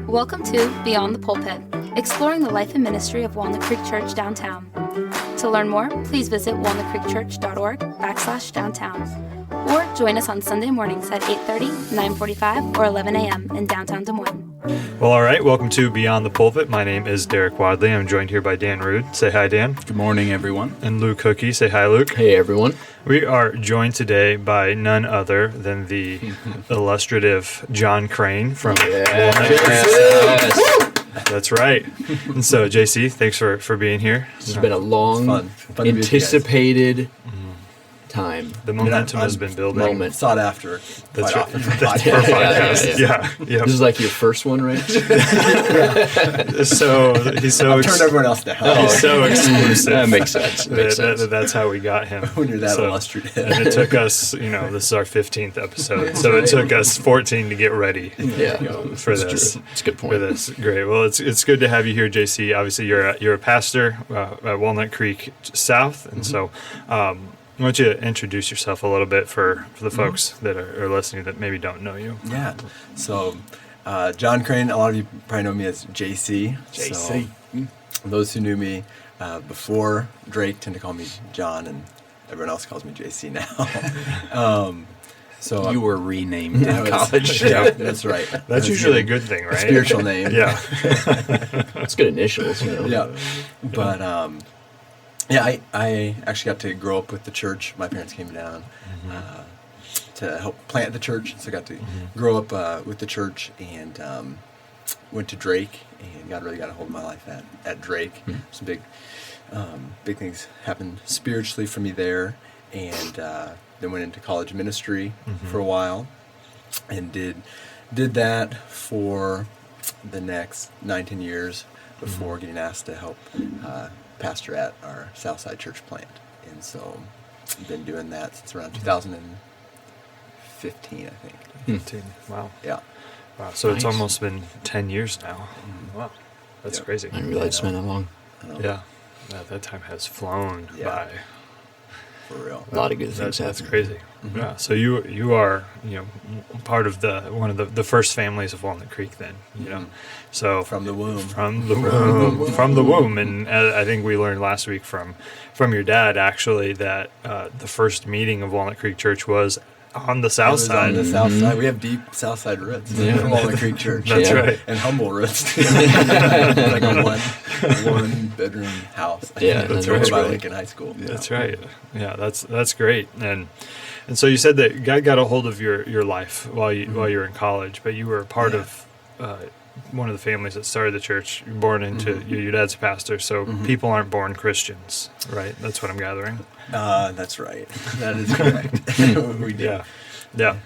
Welcome to Beyond the Pulpit, exploring the life and ministry of Walnut Creek Church downtown. To learn more, please visit walnutcreekchurch.org/downtown, or join us on Sunday mornings at 8:30, 9:45, or 11 a.m. in downtown Des Moines. Well, all right. Welcome to Beyond the Pulpit. My name is Derek Wadley. I'm joined here by Dan Rude. Say hi, Dan. Good morning, everyone. And Luke Hookey. Say hi, Luke. Hey, everyone. We are joined today by none other than the illustrative Jon Crane from Walnut Creek South. That's right. And so, JC, thanks for being here. This has been a long, Fun to be with you guys. anticipated time. The momentum has been building. Moment. Sought after. That's quite right. often. That's Yeah, for podcast. yeah. Yeah. This is like your first one, right? So he's so I've turned everyone else down. he's so exclusive. That makes sense. That's how we got him. When you're that illustrative. And it took us, this is our 15th episode, so it took us 14 to get ready Yeah, for that's this. true. It's a good For point. this, great. Well, it's good to have you here, JC. Obviously, you're a pastor at Walnut Creek South, and so why don't you introduce yourself a little bit for the folks that are listening that maybe don't know you? Yeah. So, Jon Crane, a lot of you probably know me as JC. JC. So, those who knew me before Drake tend to call me John, and everyone else calls me JC now. So You were renamed I in was- college. Yeah, that's right. That's usually a good thing, right? Spiritual name. Yeah. It's good initials, you know. Yeah. But I actually got to grow up with the church. My parents came down to help plant the church, so I got to grow up with the church and went to Drake, and God really got a hold of my life at Drake. Some big things happened spiritually for me there, and then went into college ministry for a while, and did that for the next 19 years before getting asked to help pastor at our Southside church plant. And so I've been doing that since around 2015, I think. 15. Wow. Yeah. Wow. So it's Nice. almost been 10 years now. Wow. That's Yep. crazy. I didn't realize it's been that long. I know. Yeah. That time has flown Yeah. by. For real. A lot of good things That's happen. crazy. Yeah. So you are part of one of the first families of Walnut Creek then. So From the womb. From the womb. And I think we learned last week from your dad actually that the first meeting of Walnut Creek Church was on the south side. On the south side. We have deep south side roots from Walnut Creek Church. That's Yeah. right. And humble roots. Like a one bedroom house. Yeah, That's that's right. By right. Lincoln High School. That's right. Yeah, that's great. And so you said that God got a hold of your life while you were in college, but you were a part of one of the families that started the church. You're born into your dad's a pastor, so people aren't born Christians, right? That's what I'm gathering. That's right. That is correct. We did. Yeah.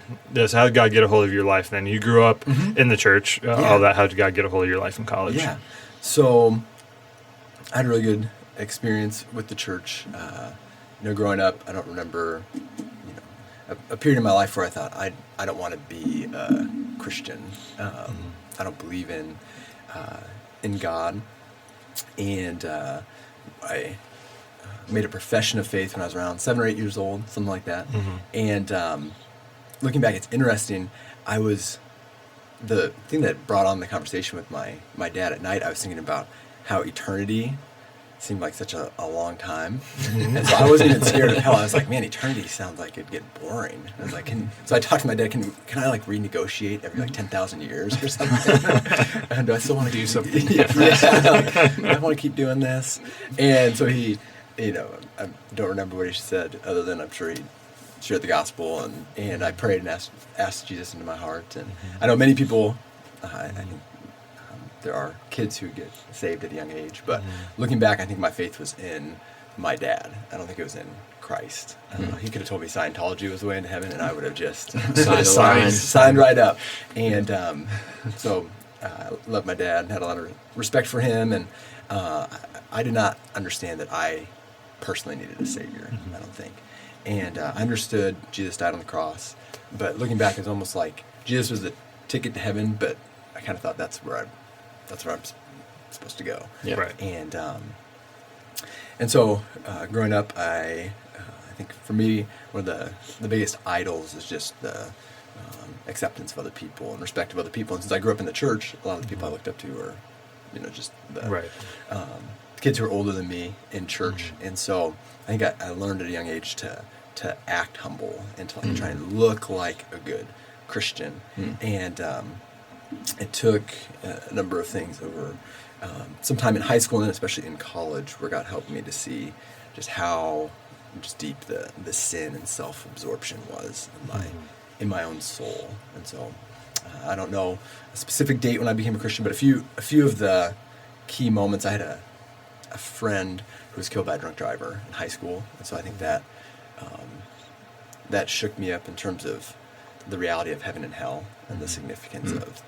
So how did God get a hold of your life then? You grew up in the church, all that. How did God get a hold of your life in college? Yeah. So I had a really good experience with the church. Growing up, I don't remember, a period in my life where I thought I don't want to be a Christian. I don't believe in God, and I made a profession of faith when I was around 7 or 8 years old, something like that. And looking back, it's interesting. The thing that brought on the conversation with my dad at night, I was thinking about how eternity seemed like such a long time. And so I wasn't even scared of hell. I was like, man, eternity sounds like it'd get boring. I was like, so I talked to my dad, can I like renegotiate every like 10,000 years or something? And do I still want to do something? I want to keep doing this. And so he, I don't remember what he said other than I'm sure he shared the gospel, and I prayed and asked Jesus into my heart. And I know many people, I think there are kids who get saved at a young age, but looking back, I think my faith was in my dad. I don't think it was in Christ. He could have told me Scientology was the way into heaven, and I would have just signed right up. And so I loved my dad and had a lot of respect for him, and I did not understand that I personally needed a Savior, I don't think. And I understood Jesus died on the cross, but looking back, it's almost like Jesus was the ticket to heaven, but I kind of thought that's where I'm supposed to go. Yeah. Right. And so growing up, I think for me, one of the biggest idols is just the acceptance of other people and respect of other people. And since I grew up in the church, a lot of the people I looked up to were, just the kids who are older than me in church. And so I think I learned at a young age to act humble and to try and look like a good Christian. And it took a number of things over some time in high school and especially in college where God helped me to see just how deep the sin and self-absorption was in my own soul. And so I don't know a specific date when I became a Christian, but a few of the key moments. I had a friend who was killed by a drunk driver in high school, and so I think that that shook me up in terms of the reality of heaven and hell and the significance of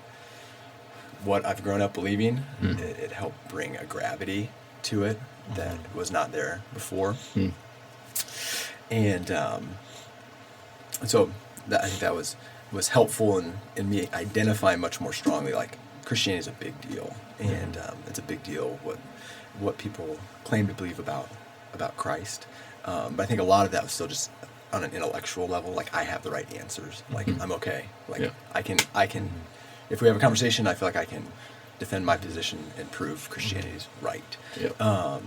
what I've grown up believing. It helped bring a gravity to it that was not there before. And so I think that was helpful in me identifying much more strongly, like Christianity is a big deal, and it's a big deal what people claim to believe about Christ. But I think a lot of that was still just on an intellectual level, like I have the right answers, like I'm okay, like I can if we have a conversation, I feel like I can defend my position and prove Christianity's right. I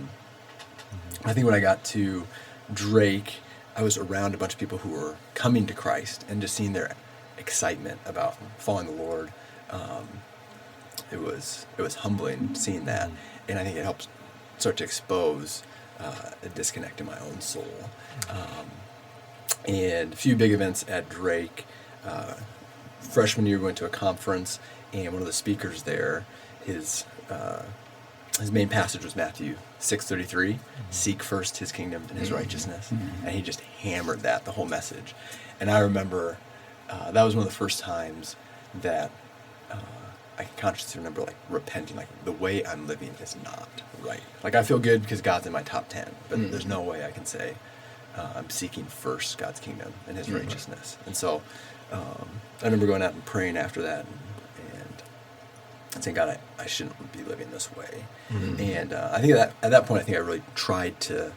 think when I got to Drake, I was around a bunch of people who were coming to Christ and just seeing their excitement about following the Lord. It was humbling seeing that, and I think it helped start to expose a disconnect in my own soul. And a few big events at Drake. Freshman year, we went to a conference, and one of the speakers there, his main passage was Matthew 6:33, seek first his kingdom and his righteousness. And he just hammered that, the whole message. And I remember that was one of the first times that I can consciously remember like repenting, like the way I'm living is not right. Like I feel good because God's in my top 10, but there's no way I can say I'm seeking first God's kingdom and his righteousness. And so I remember going out and praying after that and saying, God, I shouldn't be living this way. And I think at that point, I think I really tried to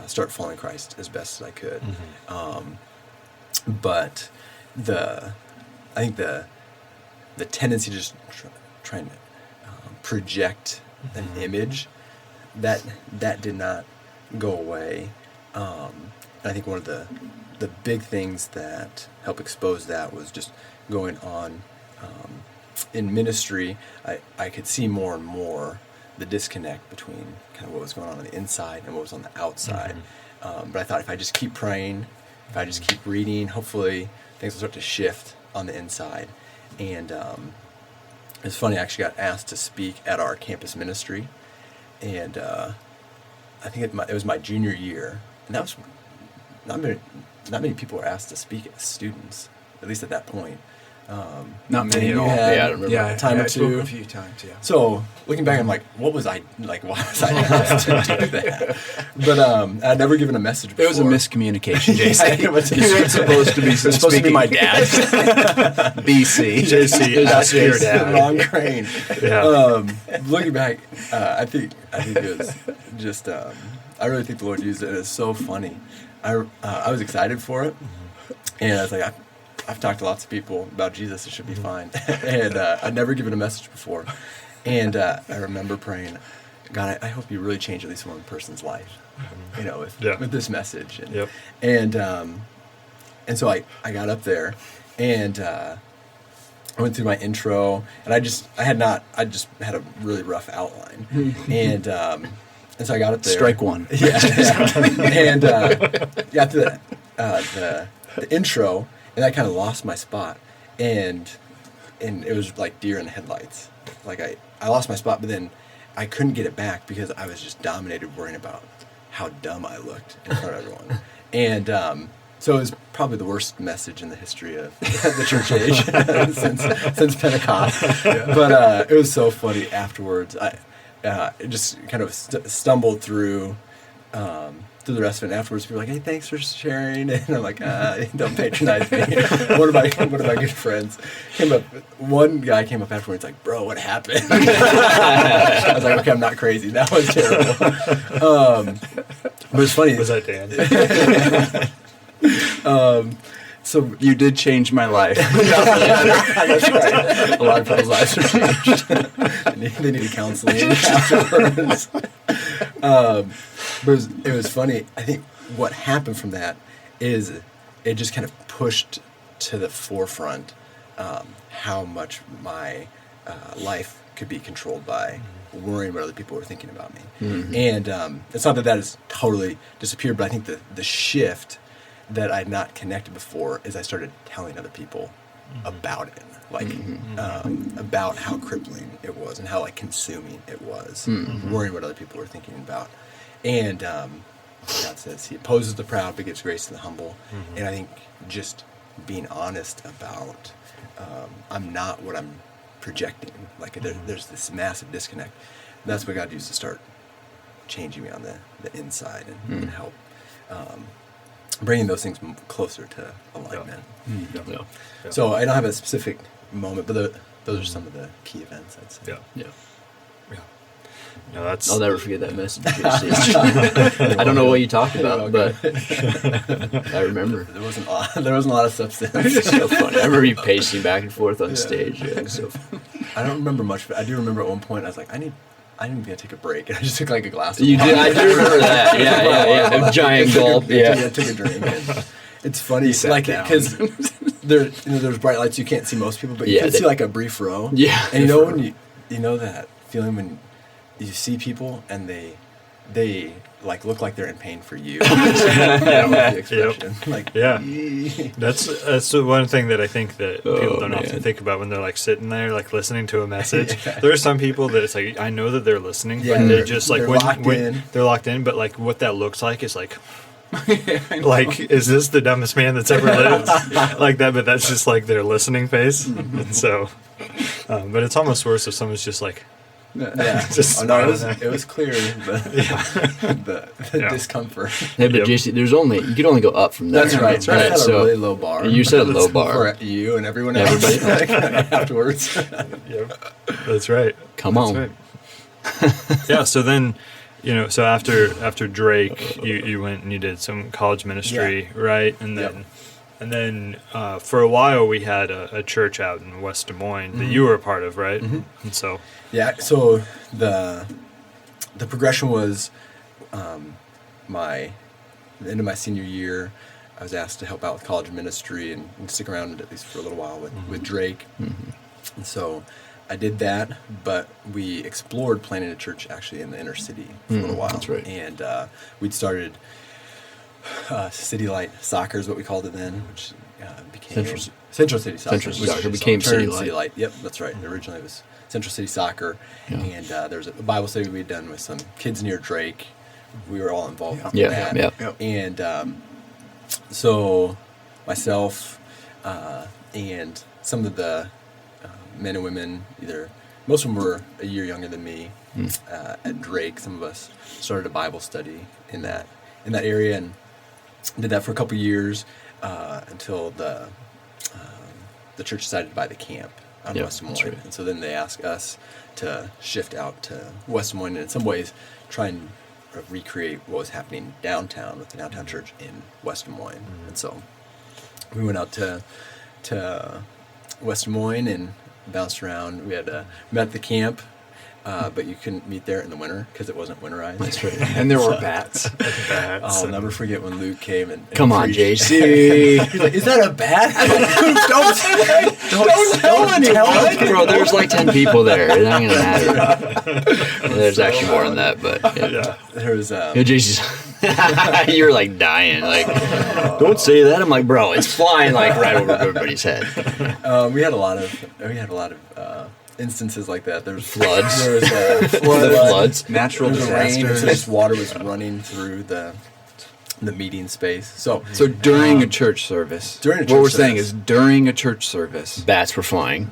start following Christ as best as I could. But I think the tendency to just trying to project an image that did not go away. And I think one of the big things that helped expose that was just going on in ministry. I could see more and more the disconnect between kind of what was going on the inside and what was on the outside. But I thought if I just keep praying, if I just keep reading, hopefully things will start to shift on the inside. And it's funny, I actually got asked to speak at our campus ministry, and I think it was my junior year, and that was not many people were asked to speak as students, at least at that point. Not many at all. I remember. Yeah, a time or two. A few times, yeah. So looking back, I'm like, why was I asked to do that? But I'd never given a message before. It was a miscommunication, Jason. It was- You weren't supposed to be It was supposed to be my dad. BC. JC, that's your dad. Jon Crane. Yeah. Looking back, I think it was just. I really think the Lord used it. It's so funny. I was excited for it, and I was like, I've talked to lots of people about Jesus. It should be fine. And I'd never given a message before, and I remember praying, God, I hope you really change at least one person's life, with this message. And so I got up there, and I went through my intro, and I just had a really rough outline, and so I got up there. Strike one. Yeah. And got to the intro, and I kind of lost my spot, and it was like deer in the headlights. Like I lost my spot, but then I couldn't get it back because I was just dominated worrying about how dumb I looked in front of everyone. And so it was probably the worst message in the history of the church age since Pentecost. But it was so funny afterwards. I just kind of stumbled through the rest of it. And afterwards, people were like, "Hey, thanks for sharing." And I'm like, "Don't patronize me." One of my good friends came up. One guy came up afterwards, like, "Bro, what happened?" I was like, "Okay, I'm not crazy. That was terrible." But it's funny. Was that Dan? So You did change my life. that's right. A lot of people's lives are changed. They need counseling afterwards. But it was funny. I think what happened from that is it just kind of pushed to the forefront how much my life could be controlled by worrying what other people were thinking about me. And it's not that has totally disappeared, but I think the shift that I had not connected before is I started telling other people about it, like about how crippling it was and how like consuming it was, worrying what other people were thinking about. And God says He opposes the proud but gives grace to the humble. And I think just being honest about I'm not what I'm projecting. Like there's this massive disconnect. That's what God used to start changing me on the inside and help bringing those things closer to alignment. Yeah. So I don't have a specific moment, but those are some of the key events, I'd say. Yeah. No, that's. I'll never forget that message. I don't know what you talked about, but I remember. There wasn't a lot of substance. It's so funny. I remember you pacing back and forth on stage. Yeah, it was so funny. I don't remember much, but I do remember at one point I was like, I'm going to take a break. And I just took like a glass of You water. did. I do remember that. Yeah. A giant gulp. I took a drink. And it's funny, like, because there's bright lights. You can't see most people, but you can see like a brief row. Yeah. And you know when you know that feeling when you see people and they like look like they're in pain for you. The expression. Like, That's the one thing that I think that people don't often think about when they're like sitting there like listening to a message. There are some people that it's like I know that they're listening, but they just like when they're locked in, but like what that looks like is like like is this the dumbest man that's ever lived? Like that, but that's just like their listening face. And so but it's almost worse if someone's just like just it was clear the discomfort. Yeah, but JC, you could only go up from there. That's right. So I had a really low bar. You set a low bar for you and everyone else. Afterwards. That's right. Come on. Right. Yeah. So then, so after Drake, you went and you did some college ministry, right? And then for a while we had a church out in West Des Moines that you were a part of, right? And so. Yeah, so the progression was the end of my senior year, I was asked to help out with college ministry and stick around at least for a little while with Drake. And so I did that, but we explored planting a church actually in the inner city for a little while. That's right. And we'd started City Light Soccer is what we called it then, which became Central City Soccer. Central City Soccer became City Light. Yep, that's right. Originally it was Central City Soccer, and there was a Bible study we had done with some kids near Drake. We were all involved in that. And so myself and some of the men and women, most of them were a year younger than me, at Drake. Some of us started a Bible study in that area and did that for a couple years until the church decided to buy the camp out of West Des Moines. Right. And so then they asked us to shift out to West Des Moines and in some ways try and recreate what was happening downtown with the downtown church in West Des Moines. And so we went out to West Des Moines and bounced around. We had met at the camp, but you couldn't meet there in the winter because it wasn't winterized. That's right. And there were bats. I'll never forget when Luke came and come on, preached. JC. He's like, is that a bat? Don't tell bro, there's like 10 people there. It ain't gonna matter. There's actually more than that, but there was JC's you're like dying, like don't say that. I'm like, bro, it's flying like right over everybody's head. We had a lot of instances like that. There was floods. There was floods, natural disasters. This water was running through the meeting space. So during a church service, saying is during a church service, bats were flying.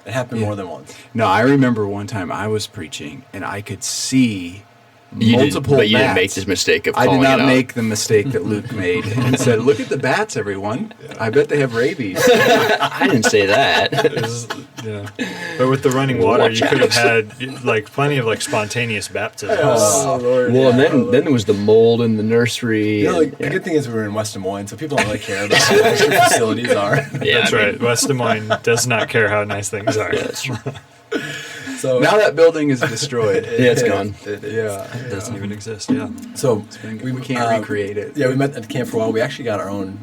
It happened more than once. No, I remember one time I was preaching and I could see multiple but you didn't bats. make this mistake of I did calling not it out. make the mistake that Luke made and said, "Look at the bats, everyone. I bet they have rabies." I didn't say that. It was- yeah. But with the running water, Watch you could have out. had like plenty of like spontaneous baptisms. Oh, Lord. Well, and yeah. then there was the mold in the nursery. You know, and- like, the good thing is we were in West Des Moines, so people don't really care about how nice your facilities are. yeah, That's I mean, right. West Des Moines does not care how nice things are. Yeah, that's true. So Now that building is destroyed. Yeah, it's gone. Yeah. It doesn't even exist. Yeah. So We can't recreate it. Yeah, we met at the camp for a while. We actually got our own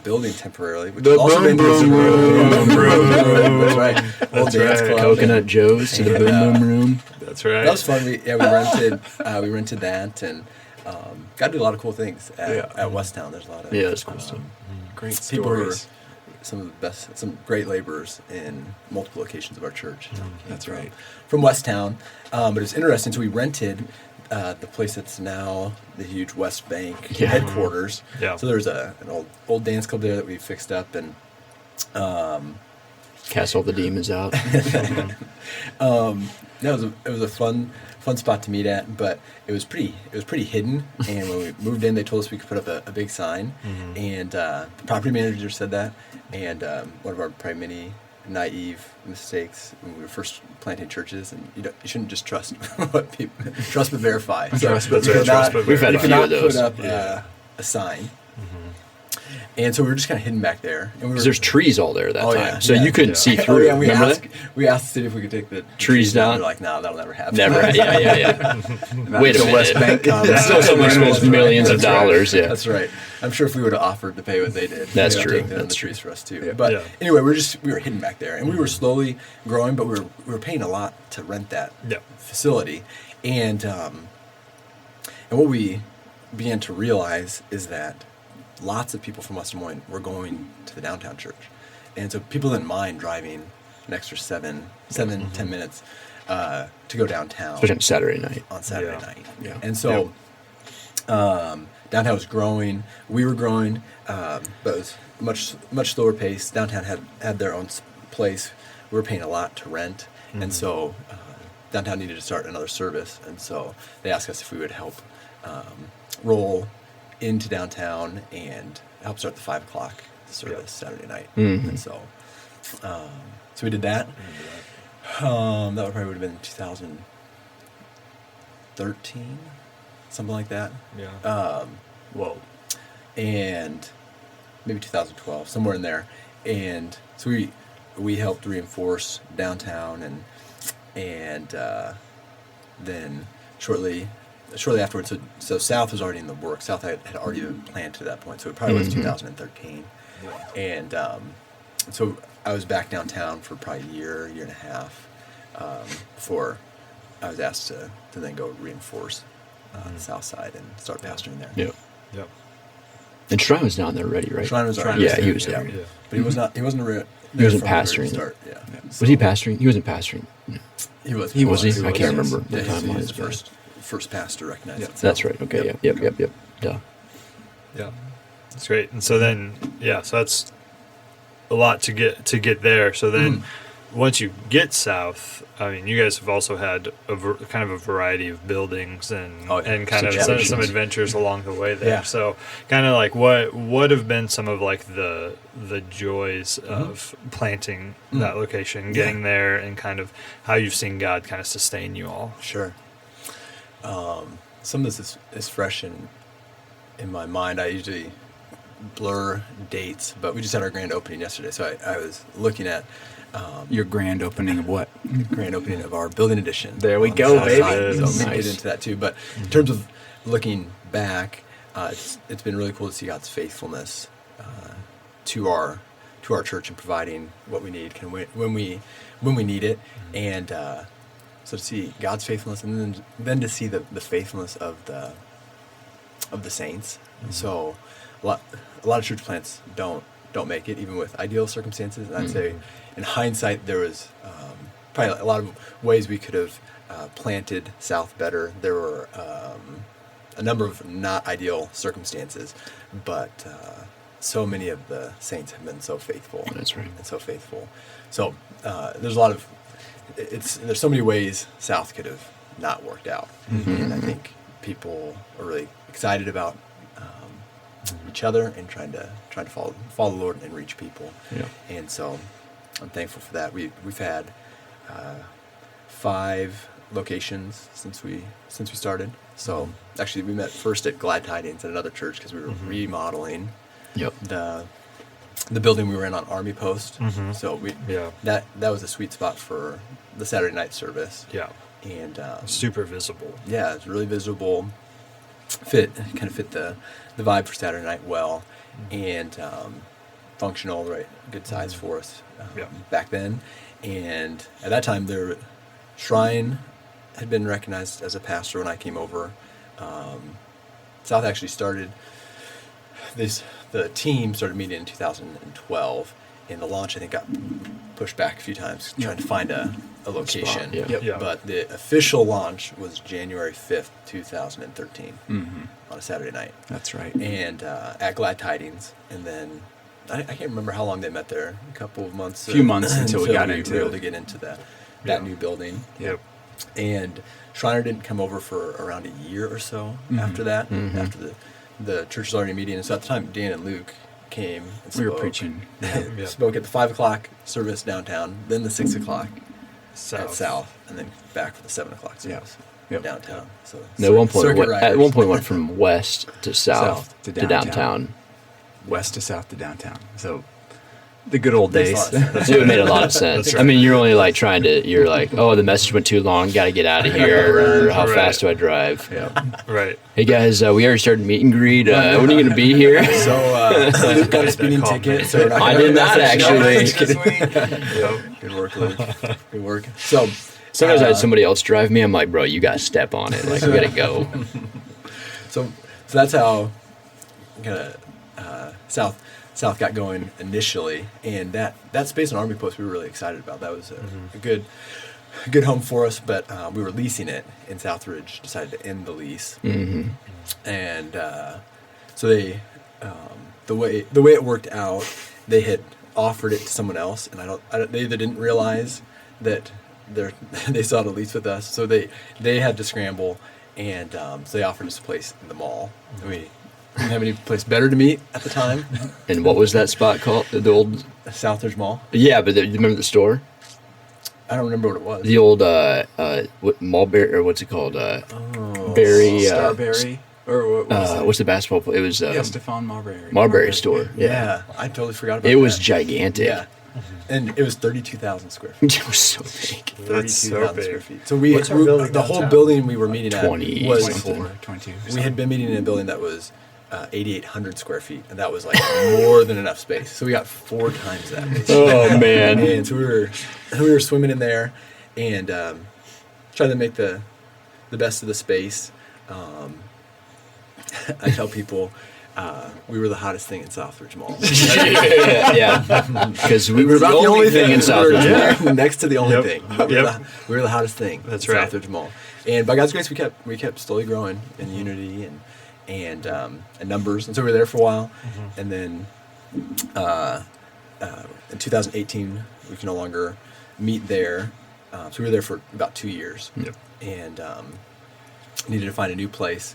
building temporarily, which The has also Boom been used as a Boom room. Room. Boom Room. That's right. Old That's dance right. club. Coconut Joe's to the And, boom boom room. That's right. That was fun. We rented that and got to do a lot of cool things at Westtown. There's a lot of Yeah, that's cool stuff. Great people who are stories. some great laborers in multiple locations of our church. That's right. From Westtown, but it's interesting. So we rented the place that's now the huge West Bank Yeah. headquarters. Yeah. So there's an old dance club there that we fixed up, and Cast all the demons out. it was a fun spot to meet at, but it was pretty hidden. And when we moved in, they told us we could put up a big sign, and the property manager said that. And one of our probably many naive mistakes when we were first planting churches, and you shouldn't just trust what people trust but verify. So Trust but we could verify. not- Trust but We've had we a could few not of those. Put up a sign. And so we were just kind of hidden back there. And we were, Because there's trees all there that Oh, time, yeah, so yeah. you couldn't Yeah. see Oh, through. yeah, we Remember asked, that? we asked the city if we could take the Trees down? They're like, no, that'll never happen. Never. Yeah. Wait a the minute. West Bank It's still someone spends millions of That's right. dollars. Yeah. That's right. I'm sure if we would have offered to pay what they did, That's they'd true. take down That's the true. trees for us too. Yeah. But Yeah. anyway, we were hidden back there, and we were slowly growing, but we were paying a lot to rent that Yeah. facility, and what we began to realize is that lots of people from West Des Moines were going to the downtown church, and so people didn't mind driving an extra 10 minutes to go downtown Especially on Saturday night. on Saturday Yeah. night. Yeah. And so downtown was growing. We were growing, but it was much slower pace. Downtown had their own place. We were paying a lot to rent, and so downtown needed to start another service. And so they asked us if we would help roll into downtown and help start the 5 o'clock service Saturday night. Mhm. And so we did that. That would have been 2013, something like that. Yeah. Whoa. And maybe 2012, somewhere in there. And so we helped reinforce downtown, and then shortly afterwards, so South was already in the works. South had already been planned to that point, so it probably was 2013. And so I was back downtown for probably a year and a half before I was asked to then go reinforce the Southside and start pastoring there. Yeah. Yep. And Shrine was down there already, right? Shrine was already Yeah, there, he was there. Yeah. But he was not. He wasn't. There He wasn't from the very pastoring. Start. Yeah. Was he pastoring? He wasn't pastoring. No. He was. He was. I can't remember Yeah, the he timeline. was the first pastor recognized. Yeah. at That's South. right. Okay. Yep. Duh. Yeah, that's great. And so then, so that's a lot to get there. So then, once you get south, I mean, you guys have also had kind of a variety of buildings and Oh, yeah. and kind of Situations. some adventures along the way there. Yeah. So, kind of like what have been some of like the joys of planting that location, getting there, and kind of how you've seen God kind of sustain you all. Sure. Some of this is fresh in my mind. I usually blur dates, but we just had our grand opening yesterday, so I was looking at Your grand opening of what? grand opening of our building edition. There we on go, the south baby. side, so we can Nice. get into that too. But in terms of looking back, it's been really cool to see God's faithfulness to our church and providing what we need when we need it, and so to see God's faithfulness, and then to see the faithfulness of the saints. So a lot of church plants don't make it, even with ideal circumstances. And I'd say, in hindsight, there was probably a lot of ways we could have planted South better. There were a number of not ideal circumstances, but so many of the saints have been so faithful. That's right. And so faithful. So there's a lot of there's so many ways South could have not worked out, and I think people are really excited about each other and trying to follow the Lord and reach people. Yeah. And so I'm thankful for that. We've had 5 locations since we started. So actually, we met first at Glad Tidings at another church because we were remodeling Yep. the building we were in on Army Post. So that was a sweet spot for the Saturday night service. Yeah. And Super visible. yeah, it's really visible. Fit the vibe for Saturday night well, and functional, right? Good size for us back then. And at that time, their shrine had been recognized as a pastor when I came over. South actually started this. The team started meeting in 2012, and the launch I think got pushed back a few times, trying to find a location. Spot, yeah. Yeah. But the official launch was January 5th, 2013, on a Saturday night. That's right. And at Glad Tidings, and then I can't remember how long they met there. A couple of months. Few months until we got were into able it. to get into that Yeah. new building. Yep. And Shriner didn't come over for around a year or so after that. After the church was already meeting, and so at the time Dan and Luke came and We were spoke. preaching. Yeah. Spoke at the 5 o'clock service downtown, then the 6 o'clock at South. South, and then back for the 7 o'clock Yeah. service Yep. downtown. So And at one point, circuit at riders. one point, went from west to south, to to downtown. West to south to downtown. So the good old Makes a days. lot of sense. It made a lot of sense. I mean, you're only like you're like, oh, the message went too long, got to get out of here. Or how Right. fast do I drive? Right. Hey guys, we already started meet and greet. When are you going to be here? So Luke got a speeding call ticket. me. So we're not I gonna did not message actually. him. Good work, Luke. Good work. So Sometimes I had somebody else drive me. I'm like, bro, you got to step on it. Like, we got to go. so that's how South got going initially, and that space on Army Post we were really excited about. That was a good home for us, but we were leasing it, and Southridge decided to end the lease, and so they the way it worked out, they had offered it to someone else, and they either didn't realize that they still had a lease with us, so they had to scramble, and so they offered us a place in the mall. And we didn't have any place better to meet at the time. And what was that spot called? The old, Southridge Mall. yeah, but you remember the store? I don't remember what it was. The old Mulberry, or what's it called? Berry. Starberry. Or what was it? What's the babasketball place? It was Yeah, Stefan Marbury. Marbury store. Yeah, I totally forgot about It was that. gigantic. Yeah, and it was 32,000 square feet. It was so big. That's so 32,000 big. square feet. So we What's our building the whole downtown? building we were meeting at 20 was 24, 22. we had been meeting in a building that was 8,800 square feet, and that was like more than enough space. So we got 4 times that. Basically. Oh man. And so we were swimming in there, and trying to make the best of the space. I tell people we were the hottest thing in Southridge Mall. Yeah, because we were About the only thing in We Southridge. were next to the only Yep. thing. Yep. We were the hottest thing. That's in right. Southridge Mall, and by God's grace, we kept slowly growing in unity and numbers, and so we were there for a while, and then in 2018 we could no longer meet there, so we were there for about 2 years, and needed to find a new place,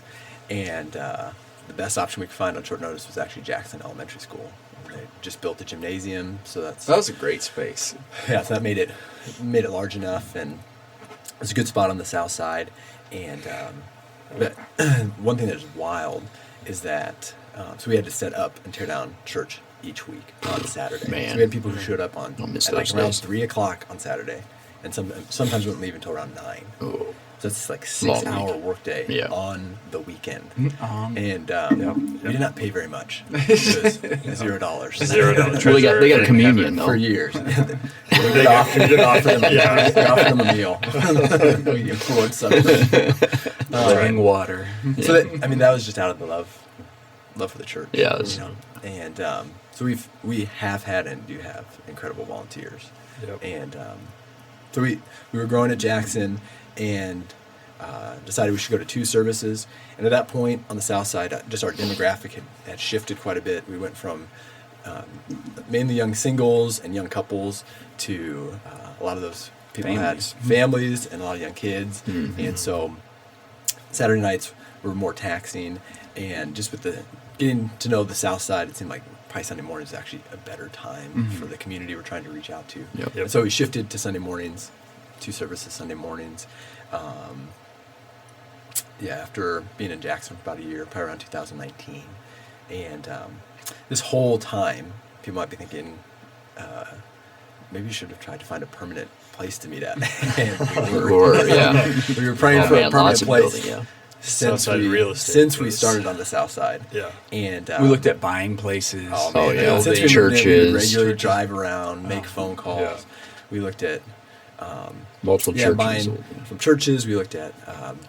and the best option we could find on short notice was actually Jackson Elementary School. They just built a gymnasium, so That was a great space. so that made it large enough, and it's a good spot on the south side. And but one thing that's wild is that so we had to set up and tear down church each week on Saturday. Man. So we had people who showed up I'll miss at like those around days. 3 o'clock on Saturday, and sometimes wouldn't leave until around 9. Oh. So it's like Long 6-hour week. workday Yeah. on the weekend. Um, And we did not pay very much. It was $0. $0. Well, they got a communion For though. years. we did offer them a meal. We poured something. Running water. So that was just out of the love for the church. Yeah, it was- And so we have had and do have incredible volunteers. Yep. And so we were growing at Jackson, and decided we should go to 2 services. And at that point on the south side, just our demographic had shifted quite a bit. We went from mainly young singles and young couples to a lot of those people Families. had families and a lot of young kids. And so Saturday nights were more taxing, and just with the getting to know the Southside, it seemed like probably Sunday mornings is actually a better time for the community we're trying to reach out to. Yep. And so we shifted to Sunday mornings, 2 services Sunday mornings. After being in Jackson for about a year, probably around 2019. And this whole time, people might be thinking, maybe you should have tried to find a permanent place to meet at. And we were, we were praying for a permanent place since we started on the South Side. Yeah. And we looked at buying places. Since we churches, moved in, we would regularly drive around, make phone calls. Yeah. We looked at multiple churches. buying from churches. We looked at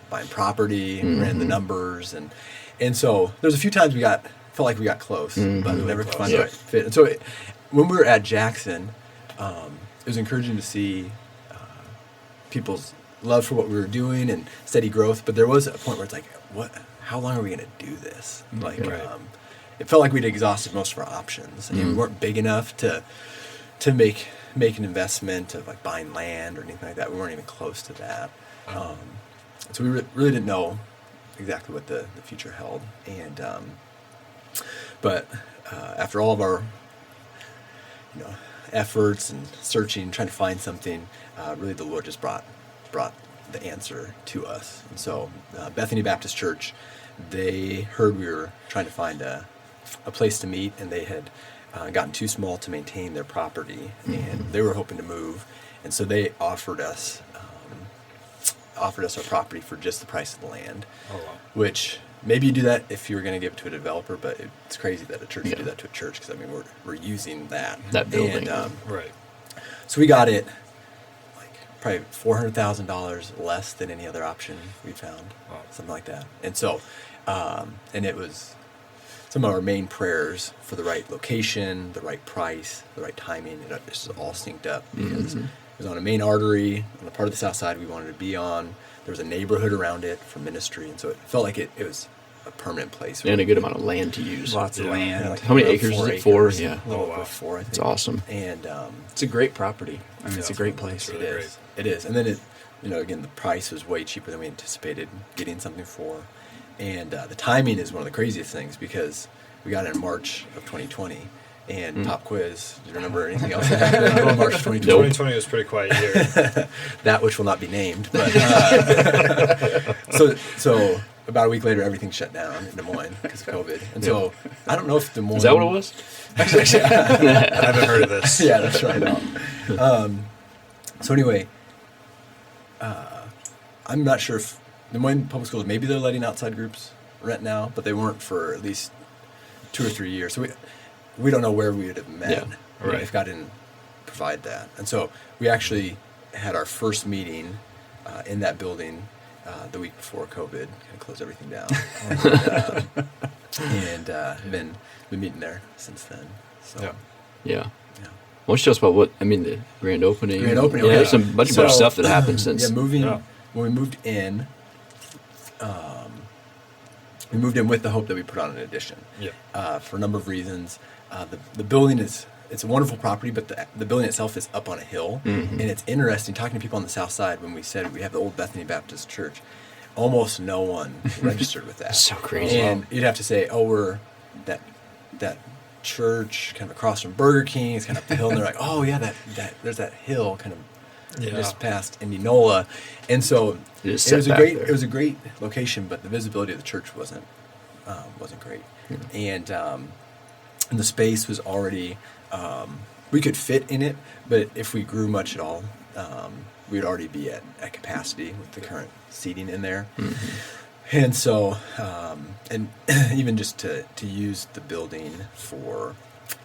buying property, ran the numbers, and so there's a few times felt like we got close, but we never could find the right fit. And so when we were at Jackson, it was encouraging to see people's love for what we were doing and steady growth. But there was a point where it's like, how long are we going to do this? Like, it felt like we'd exhausted most of our options, and we weren't big enough to make an investment of like buying land or anything like that. We weren't even close to that. So we really didn't know exactly what the future held. And but after all of our efforts and searching, trying to find something, really the Lord just brought the answer to us. And so Bethany Baptist Church, they heard we were trying to find a place to meet, and they had gotten too small to maintain their property, and they were hoping to move, and so they offered us our property for just the price of the land. Oh, wow. Which maybe you do that if you were going to give it to a developer, but it's crazy that a church would do that to a church, because I mean we're using that building, and, right. So we got it like probably $400,000 less than any other option we found, something like that. And so and it was some of our main prayers for the right location, the right price, the right timing. It just all synced up because it was on a main artery on the part of the South Side we wanted to be on. There was a neighborhood around it for ministry, and so it felt like it was a permanent place. And a good amount of land to use. Lots of land. Yeah, like How many acres is it? 4? Yeah. A little over 4, I think. It's awesome. And It's a great property. I mean, it's a great place. Really great. It is. And then again, the price was way cheaper than we anticipated getting something for. And the timing is one of the craziest things, because we got it in March of 2020. And pop quiz, do you remember anything else that happened in March 2020? 2020 was a pretty quiet year. That which will not be named. But so about a week later, everything shut down in Des Moines because of COVID. And so I don't know if Des Moines... Is that what it was? I haven't heard of this. Yeah, that's right. So anyway, I'm not sure if Des Moines Public Schools, maybe they're letting outside groups rent now, but they weren't for at least 2 or 3 years. So we don't know where we would have met right. if God didn't provide that. And so we actually had our first meeting in that building the week before COVID, kind of closed everything down. And been meeting there since then. So Yeah. Why don't you tell us about the grand opening? Grand opening, Yeah, okay. there's some bunch of stuff that happened since. When we moved in, with the hope that we put on an addition. For a number of reasons. The building it's a wonderful property, but the building itself is up on a hill. And it's interesting talking to people on the South Side when we said we have the old Bethany Baptist Church. Almost no one registered with that. That's so crazy. And you'd have to say, we're that church kind of across from Burger King. It's kind of up the hill, and they're like, oh yeah, that there's that hill kind of just past Indianola. And so it was a great location, but the visibility of the church wasn't great. And the space was already we could fit in it, but if we grew much at all, we'd already be at capacity with the current seating in there. And so and even just to use the building for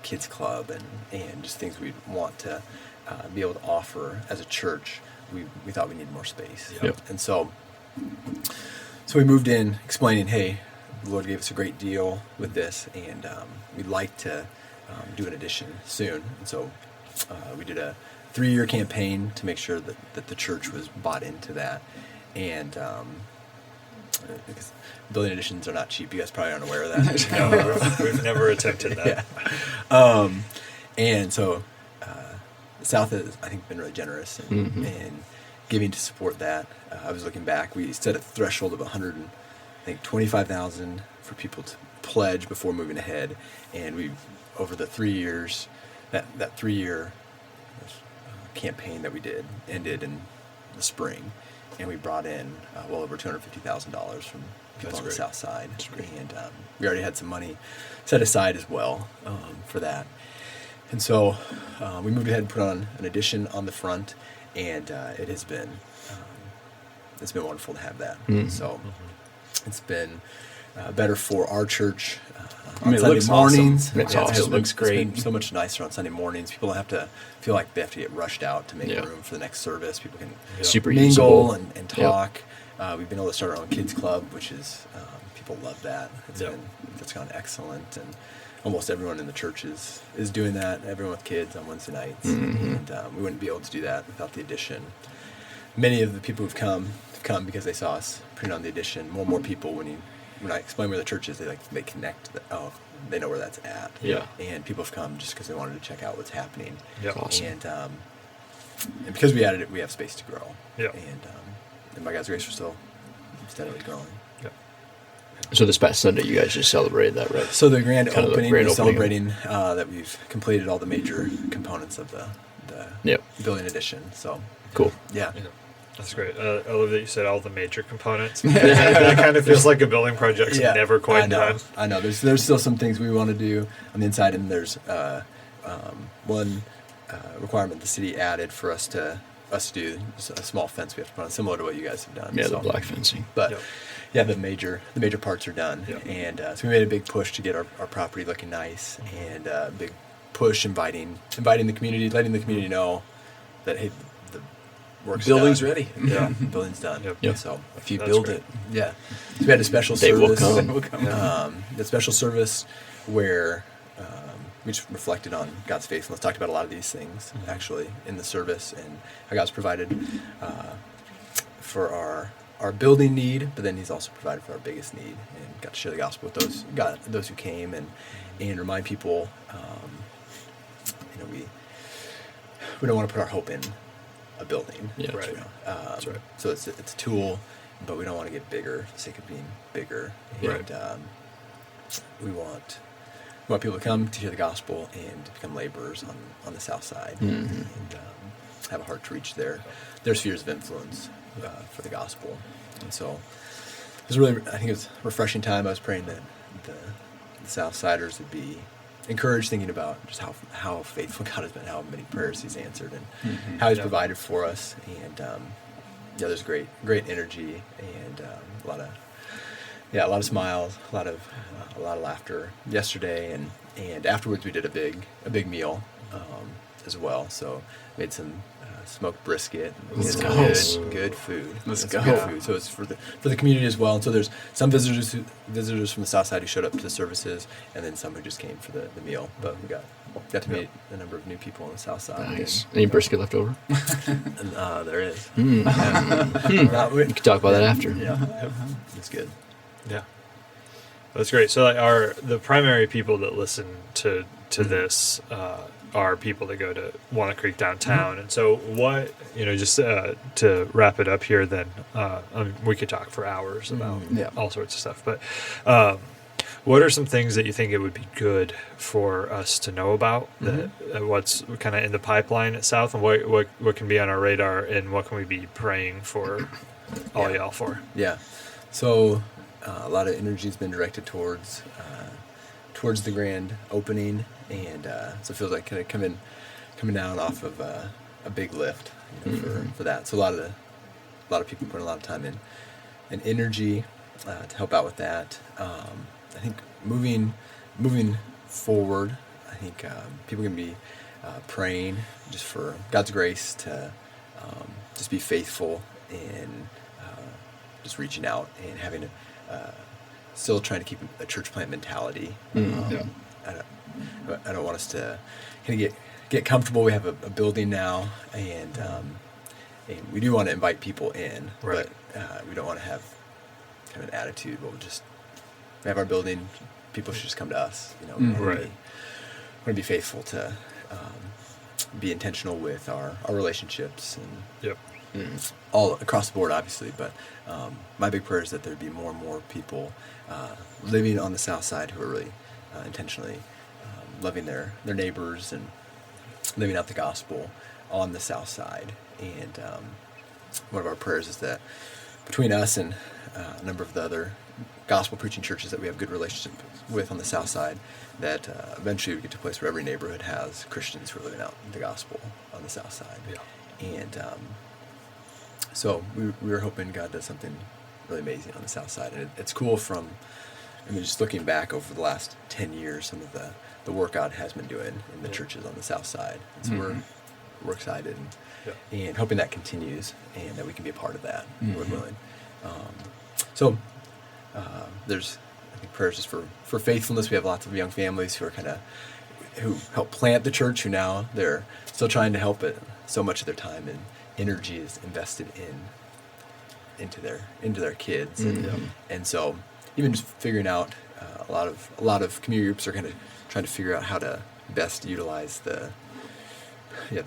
kids club and just things we'd want to be able to offer as a church, we thought we needed more space. And so we moved in explaining, hey, the Lord gave us a great deal with this, and we'd like to do an addition soon. And so we did a 3-year campaign to make sure that the church was bought into that. And because building additions are not cheap. You guys probably aren't aware of that. No, we've never attempted that. And so the South has, I think, been really generous in giving to support that. I was looking back. We set a threshold of think $25,000 for people to pledge before moving ahead, and we over the 3 years, that 3-year campaign that we did ended in the spring, and we brought in well over $250,000 from people on the Southside, and we already had some money set aside as well for that. And so we moved ahead and put on an addition on the front, and it has been it's been wonderful to have that. So it's been better for our church I mean, on it Sunday looks mornings. awesome. It's Yeah, awesome. It looks great. It's been so much nicer on Sunday mornings. People don't have to feel like they have to get rushed out to make Yeah. room for the next service. People can Super mingle usable. and talk. We've been able to start our own kids club, which is people love that. It's gone excellent, and almost everyone in the church is doing that. Everyone with kids on Wednesday nights, and we wouldn't be able to do that without the addition. Many of the people who've come have come because they saw us putting on the addition. More and more people, when I explain where the church is, they connect. They know where that's at. Yeah. And people have come just because they wanted to check out what's happening. Yep. Awesome. And because we added it, we have space to grow. Yep. And by God's grace, we're still steadily growing. So this past Sunday, you guys just celebrated that, right? So the grand Kind of the opening, grand we're opening. celebrating that we've completed all the major components of the Yep. building addition. So Cool. yeah. That's great. I love that you said all the major components. That kind of feels like a building project's never quite done. I know. There's still some things we want to do on the inside, and there's one requirement the city added for us to do a small fence we have to put on, similar to what you guys have done. Yeah, So, the black fencing. But Yep. yeah, the major parts are done, Yep. and so we made a big push to get our property looking nice, and a big push inviting the community, letting the community know that hey, the work's Building's done. ready. Yeah, the building's done. Yep. Yep. So If you That's build great. it, yeah, so we had a special They will service. come. They will come. The special service where we just reflected on God's faithfulness, talked about a lot of these things actually in the service, and how God's provided for our building need, but then He's also provided for our biggest need, and got to share the gospel with those who came, and remind people, we don't want to put our hope in a building. Yeah. Right. You know? That's right. So it's a tool, but we don't want to get bigger for the sake of being bigger. Right. And we want people to come to hear the gospel and to become laborers on the Southside, and have a heart to reach their spheres of influence for the gospel. And so it was I think it was a refreshing time. I was praying that the Southsiders would be encouraged, thinking about just how faithful God has been, how many prayers He's answered, and how He's provided for us. And there's great energy, and a lot of smiles, a lot of laughter yesterday, and afterwards we did a big meal as well. So made some smoked brisket. Let's Some go. good food. Let's Some go. Good food. So it's for the community as well. And so there's some visitors from the South Side who showed up to the services, and then some who just came for the meal. But we got to meet a number of new people on the South Side. Nice. Any brisket left over? And there is. You can talk about that after. Yeah, it's good. Yeah, that's great. So like the primary people that listen to this are people that go to Walnut Creek downtown. And so what, just to wrap it up here, then we could talk for hours about all sorts of stuff. But what are some things that you think it would be good for us to know about, that what's kind of in the pipeline at South, and what can be on our radar, and what can we be praying for all y'all for? Yeah. So a lot of energy has been directed towards the grand opening, and so it feels like kind of coming down off of a big lift for that. So a lot of people putting a lot of time in and energy to help out with that. I think moving forward, I think people can be praying just for God's grace to just be faithful in just reaching out and having still trying to keep a church plant mentality. I don't want us to kind of get comfortable. We have a building now, and we do want to invite people in, Right. but we don't want to have kind of an attitude. We'll just have our building. People should just come to us. We want to be faithful to be intentional with our relationships, and Yep. all across the board, obviously. But my big prayer is that there'd be more and more people living on the South Side who are really intentionally loving their neighbors and living out the gospel on the South Side. And one of our prayers is that between us and a number of the other gospel preaching churches that we have good relationship with on the South Side, that eventually we get to a place where every neighborhood has Christians who are living out the gospel on the South Side. Yeah. And so we were hoping God does something really amazing on the South Side. And it's cool just looking back over the last 10 years, some of the work God has been doing in the churches on the South Side. And so we're excited and hoping that continues and that we can be a part of that. We're willing. So there's, I think, prayers just for faithfulness. We have lots of young families who are who help plant the church, who now they're still trying to help it. So much of their time and energy is invested into their kids, and so even just figuring out a lot of community groups are kind of trying to figure out how to best utilize their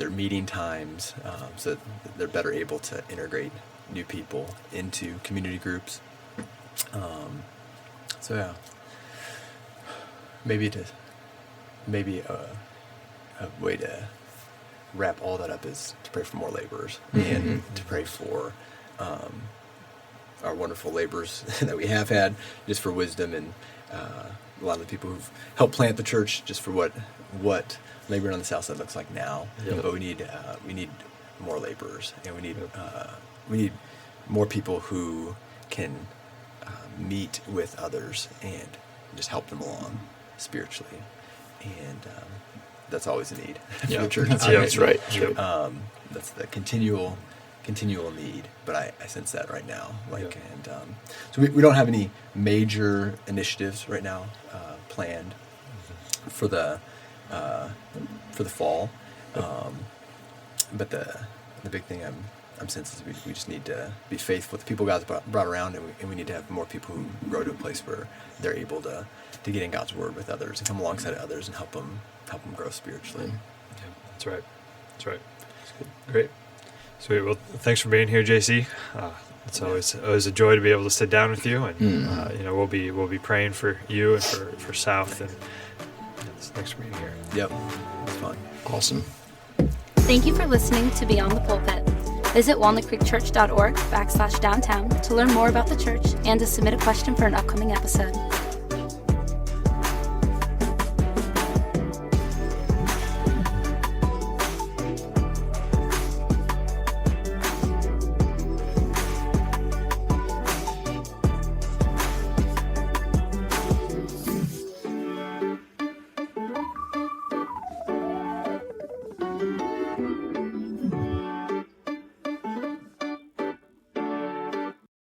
meeting times, so that they're better able to integrate new people into community groups. So yeah, maybe a way to wrap all that up is to pray for more laborers and to pray for our wonderful laborers that we have had, just for wisdom and a lot of the people who've helped plant the church, just for what laboring on the South Side looks like now. But we need more laborers, and we need more people who can meet with others and just help them along spiritually, and that's always a need for the church. That's right. That's the continual need, but I sense that right now. So we don't have any major initiatives right now planned for the fall, but the big thing I'm sensing is we just need to be faithful with the people God's brought around, and we need to have more people who grow to a place where they're able to get in God's word with others and come alongside others and help them grow spiritually. Yeah, that's right. Great. Sweet. Well, thanks for being here, JC. It's always a joy to be able to sit down with you, and we'll be praying for you and for South, and thanks for being here. Yep, it's fun. Awesome. Thank you for listening to Beyond the Pulpit. Visit walnutcreekchurch.org/downtown to learn more about the church and to submit a question for an upcoming episode.